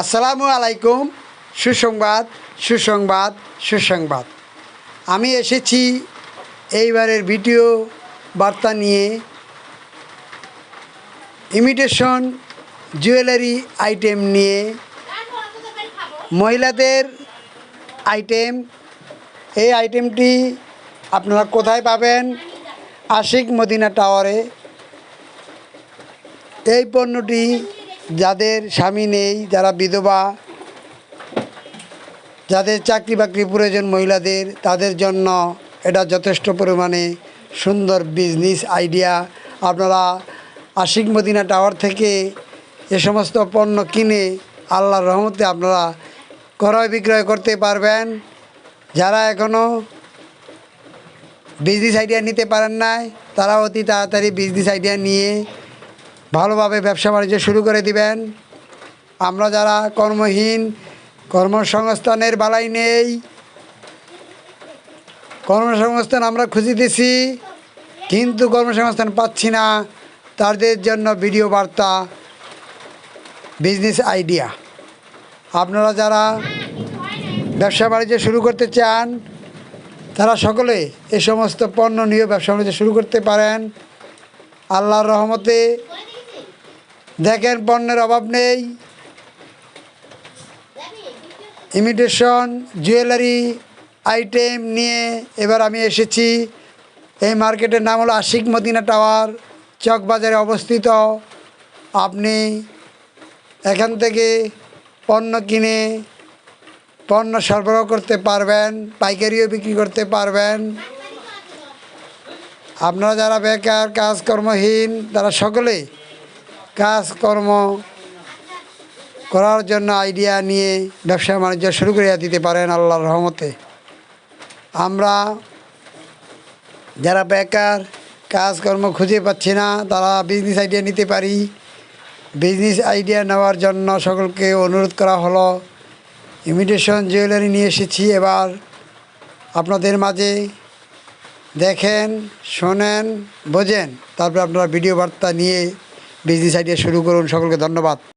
আসসালামু আলাইকুম। সুসংবাদ সুসংবাদ সুসংবাদ। আমি এসেছি এইবারের ভিডিও বার্তা নিয়ে ইমিটেশন জুয়েলারি আইটেম নিয়ে, মহিলাদের আইটেম। এই আইটেমটি আপনারা কোথায় পাবেন? আশিক মদিনা টাওয়ারে। এই পণ্যটি যাদের স্বামী নেই, যারা বিধবা, যাদের চাকরি বাকরি প্রয়োজন মহিলাদের, তাদের জন্য এটা যথেষ্ট পরিমাণে সুন্দর বিজনেস আইডিয়া। আপনারা আশিক মদিনা টাওয়ার থেকে এ সমস্ত পণ্য কিনে আল্লাহর রহমতে আপনারা ক্রয় বিক্রয় করতে পারবেন। যারা এখনও বিজনেস আইডিয়া নিতে পারেন নাই, তারা অতি তাড়াতাড়ি বিজনেস আইডিয়া নিয়ে ভালোভাবে ব্যবসা বাণিজ্য শুরু করে দিবেন। আমরা যারা কর্মহীন, কর্মসংস্থানের বালাই নেই, কর্মসংস্থান আমরা খুঁজিতেছি কিন্তু কর্মসংস্থান পাচ্ছি না, তাদের জন্য ভিডিও বার্তা বিজনেস আইডিয়া। আপনারা যারা ব্যবসা বাণিজ্য শুরু করতে চান, তারা সকলে এই সমস্ত পণ্য নিয়ে ব্যবসা বাণিজ্য শুরু করতে পারেন আল্লাহর রহমতে। দেখেন, পণ্যের অভাব নেই। ইমিটেশন জুয়েলারি আইটেম নিয়ে এবার আমি এসেছি। এই মার্কেটের নাম হলো আশিক মদিনা টাওয়ার, চকবাজারে অবস্থিত। আপনি এখান থেকে পণ্য কিনে পণ্য সরবরাহ করতে পারবেন, পাইকারিও বিক্রি করতে পারবেন। আপনারা যারা বেকার, কাজকর্মহীন, তারা সকলে কাজকর্ম করার জন্য আইডিয়া নিয়ে ব্যবসা বাণিজ্য শুরু করে দিতে পারেন আল্লাহর রহমতে। আমরা যারা বেকার, কাজকর্ম খুঁজে পাচ্ছি না, তারা বিজনেস আইডিয়া নিতে পারি। বিজনেস আইডিয়া নেওয়ার জন্য সকলকে অনুরোধ করা হলো। ইমিটেশন জুয়েলারি নিয়ে এসেছি এবার আপনাদের মাঝে। দেখেন, শোনেন, বোঝেন, তারপর আপনারা ভিডিও বার্তা নিয়ে বিজনেস আইডিয়া শুরু করুন। সকলকে ধন্যবাদ।